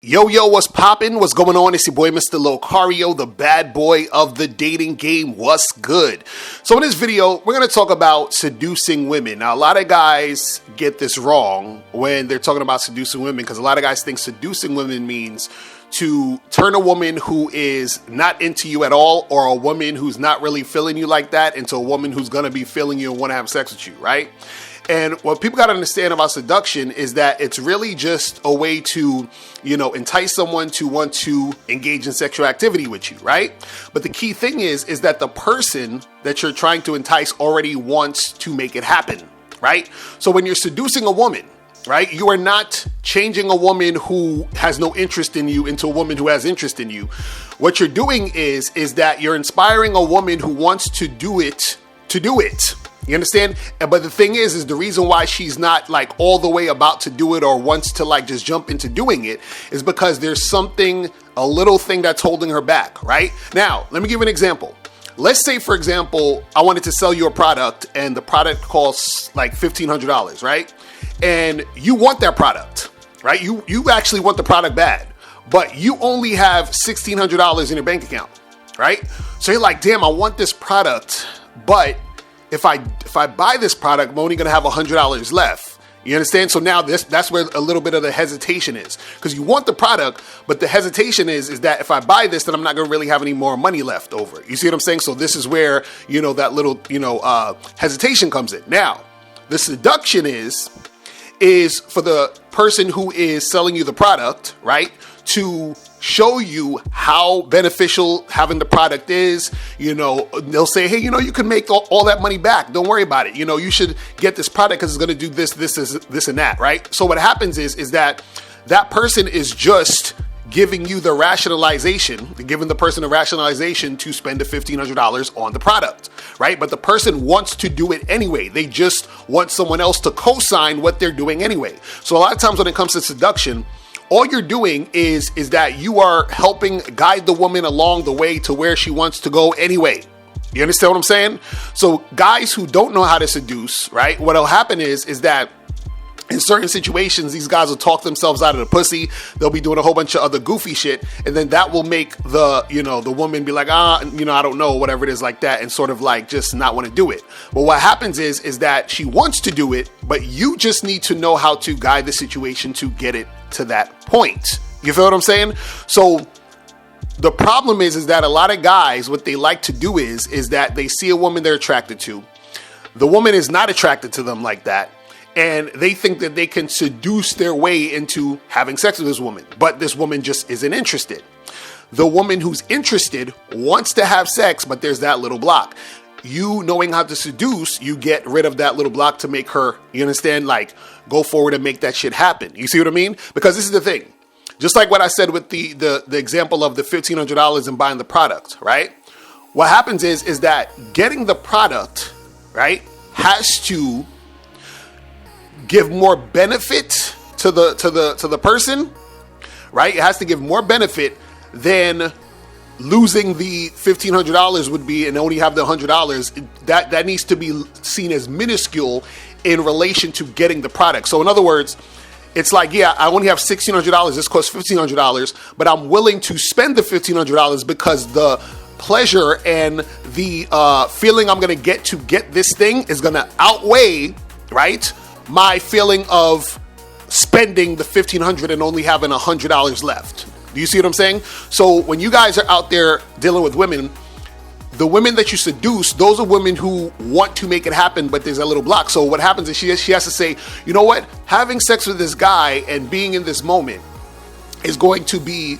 Yo, what's poppin'? What's going on? It's your boy, Mr. Locario, the bad boy of the dating game. What's good? So in this video, we're going to talk about seducing women. Now, a lot of guys get this wrong when they're talking about seducing women because a lot of guys think seducing women means to turn a woman who is not into you at all or a woman who's not really feeling you like that into a woman who's going to be feeling you and want to have sex with you, right? And what people got to understand about seduction is that it's really just a way to, entice someone to want to engage in sexual activity with you, right? But the key thing is that the person that you're trying to entice already wants to make it happen, right? So when you're seducing a woman, right, you are not changing a woman who has no interest in you into a woman who has interest in you. What you're doing is that you're inspiring a woman who wants to do it to do it. You understand? But the thing is the reason why she's not like all the way about to do it or wants to like just jump into doing it is because there's something, a little thing that's holding her back, right? Now, let me give you an example. Let's say, for example, I wanted to sell you a product and the product costs like $1,500, right? And you want that product, right? You actually want the product bad, but you only have $1,600 in your bank account, right? So you're like, damn, I want this product, but if I buy this product, I'm only going to have $100 left. You understand? So now that's where a little bit of the hesitation is, because you want the product, but the hesitation is that if I buy this, then I'm not going to really have any more money left over. You see what I'm saying? So this is where, that little, hesitation comes in. Now, the seduction is for the person who is selling you the product, right, to show you how beneficial having the product is. They'll say, hey, you can make all that money back. Don't worry about it. You should get this product because it's going to do this and that, right? So what happens is that person is just giving you the rationalization, giving the person the rationalization to spend the $1,500 on the product, right? But the person wants to do it anyway. They just want someone else to co-sign what they're doing anyway. So a lot of times when it comes to seduction, all you're doing is that you are helping guide the woman along the way to where she wants to go anyway. You understand what I'm saying? So guys who don't know how to seduce, right? What'll happen is that in certain situations, these guys will talk themselves out of the pussy. They'll be doing a whole bunch of other goofy shit. And then that will make the woman be like, I don't know, whatever it is like that. And sort of like just not want to do it. But what happens is that she wants to do it, but you just need to know how to guide the situation to get it to that point. You feel what I'm saying? So the problem is that a lot of guys, what they like to do is that they see a woman they're attracted to. The woman is not attracted to them like that. And they think that they can seduce their way into having sex with this woman, but this woman just isn't interested. The woman who's interested wants to have sex, but there's that little block. You knowing how to seduce, you get rid of that little block to make her, you understand, like go forward and make that shit happen. You see what I mean? Because this is the thing. Just like what I said with the example of the $1,500 and buying the product, right? What happens is that getting the product, right, has to give more benefit to the person, right? It has to give more benefit than losing the $1,500 would be and only have the $100. That needs to be seen as minuscule in relation to getting the product. So in other words, it's like, yeah, I only have $1,600. This costs $1,500, but I'm willing to spend the $1,500 because the pleasure and the feeling I'm going to get this thing is going to outweigh, right, my feeling of spending the $1,500 and only having $100 left. Do you see what I'm saying? So when you guys are out there dealing with women, the women that you seduce, those are women who want to make it happen, but there's a little block. So what happens is she has to say, you know what? Having sex with this guy and being in this moment is going to be,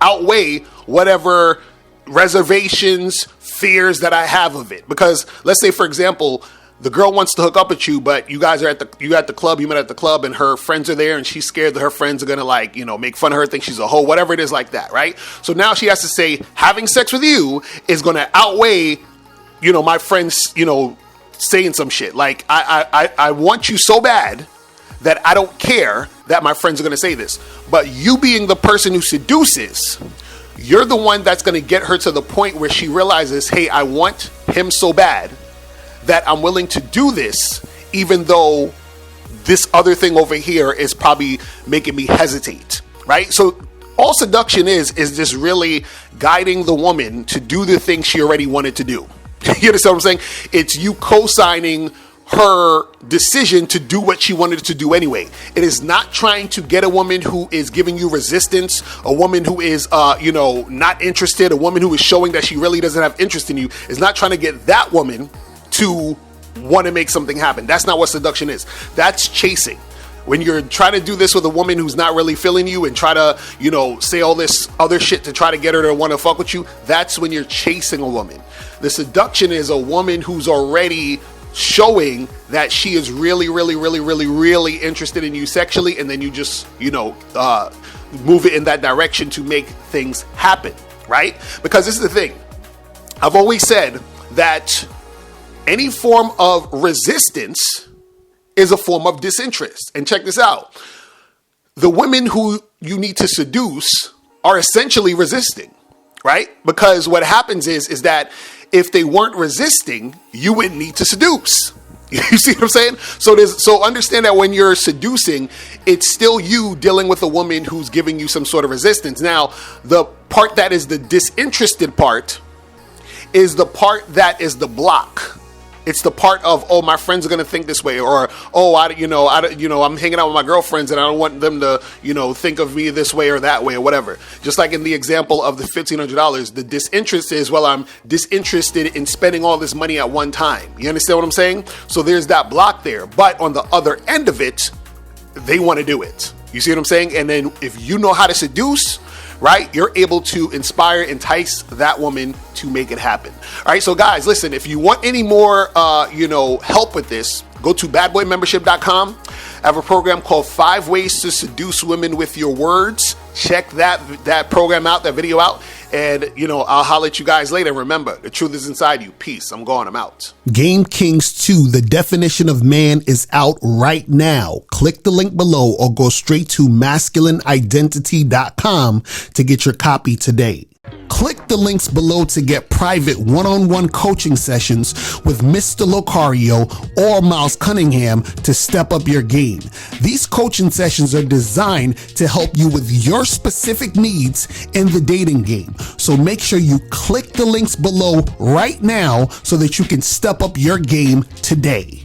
outweigh whatever reservations, fears that I have of it. Because let's say, for example, the girl wants to hook up with you, but you guys are at the club, you met at the club and her friends are there and she's scared that her friends are going to make fun of her, think she's a hoe, whatever it is like that, right? So now she has to say having sex with you is going to outweigh, my friends, saying some shit. Like, I want you so bad that I don't care that my friends are going to say this. But you being the person who seduces, you're the one that's going to get her to the point where she realizes, hey, I want him so bad that I'm willing to do this, even though this other thing over here is probably making me hesitate. right? So all seduction is just really guiding the woman to do the things she already wanted to do. You understand what I'm saying? It's you co-signing her decision to do what she wanted to do anyway. It is not trying to get a woman who is giving you resistance, a woman who is, not interested, a woman who is showing that she really doesn't have interest in you. It's not trying to get that woman to want to make something happen. That's not what seduction is. That's chasing. When you're trying to do this with a woman who's not really feeling you and try to, say all this other shit to try to get her to want to fuck with you, that's when you're chasing a woman. The seduction is a woman who's already showing that she is really, really, really, really, really interested in you sexually, and then you just, move it in that direction to make things happen, right? Because this is the thing. I've always said that any form of resistance is a form of disinterest. And check this out. The women who you need to seduce are essentially resisting, right? Because what happens is that if they weren't resisting, you wouldn't need to seduce. You see what I'm saying? So understand that when you're seducing, it's still you dealing with a woman who's giving you some sort of resistance. Now, the part that is the disinterested part is the part that is the block. It's the part of, oh, my friends are going to think this way, or, oh, I'm hanging out with my girlfriends and I don't want them to, think of me this way or that way or whatever. Just like in the example of the $1,500, the disinterest is, well, I'm disinterested in spending all this money at one time. You understand what I'm saying? So there's that block there. But on the other end of it, they want to do it. You see what I'm saying? And then if you know how to seduce, right, you're able to inspire, entice that woman to make it happen. All right, so guys, listen, if you want any more, help with this, go to badboymembership.com. I have a program called 5 Ways to Seduce Women with Your Words. Check that program out, that video out, and, I'll holler at you guys later. Remember, the truth is inside you. Peace. I'm gone. I'm out. Game Kings 2, the definition of man, is out right now. Click the link below or go straight to masculineidentity.com to get your copy today. Click the links below to get private one-on-one coaching sessions with Mr. Locario or Miles Cunningham to step up your game. These coaching sessions are designed to help you with your specific needs in the dating game. So make sure you click the links below right now so that you can step up your game today.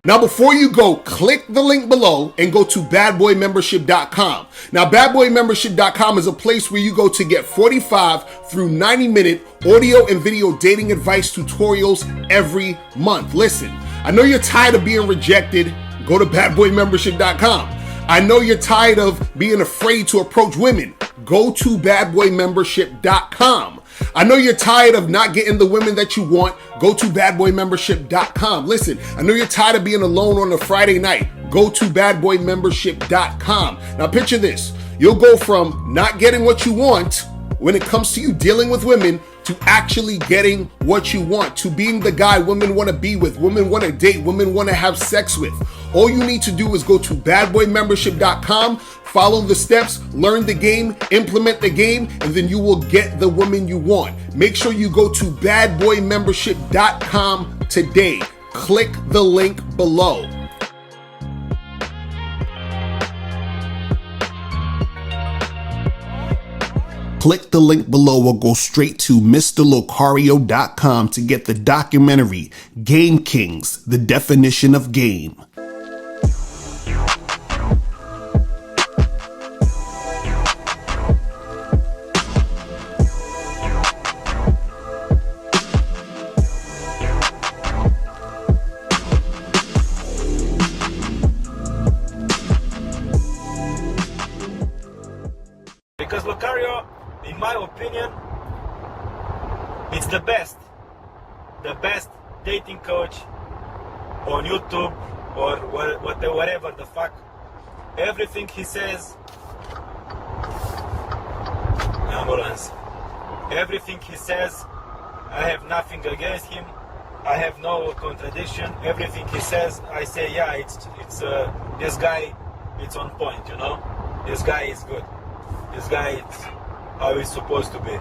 Now, before you go, click the link below and go to badboymembership.com. Now, badboymembership.com is a place where you go to get 45 through 90-minute audio and video dating advice tutorials every month. Listen, I know you're tired of being rejected. Go to badboymembership.com. I know you're tired of being afraid to approach women. Go to badboymembership.com. I know you're tired of not getting the women that you want. Go to badboymembership.com. Listen, I know you're tired of being alone on a Friday night. Go to badboymembership.com. Now picture this. You'll go from not getting what you want when it comes to you dealing with women to actually getting what you want, to being the guy women want to be with, women want to date, women want to have sex with. All you need to do is go to badboymembership.com, follow the steps, learn the game, implement the game, and then you will get the woman you want. Make sure you go to badboymembership.com today. Click the link below. Click the link below or go straight to mr.locario.com to get the documentary Game Kings, the definition of game. Because Locario, in my opinion, it's the best dating coach on YouTube or whatever the fuck. Everything he says, ambulance. Everything he says, I have nothing against him. I have no contradiction. Everything he says, I say, yeah, it's this guy, it's on point, This guy is good. This guy is how he's supposed to be.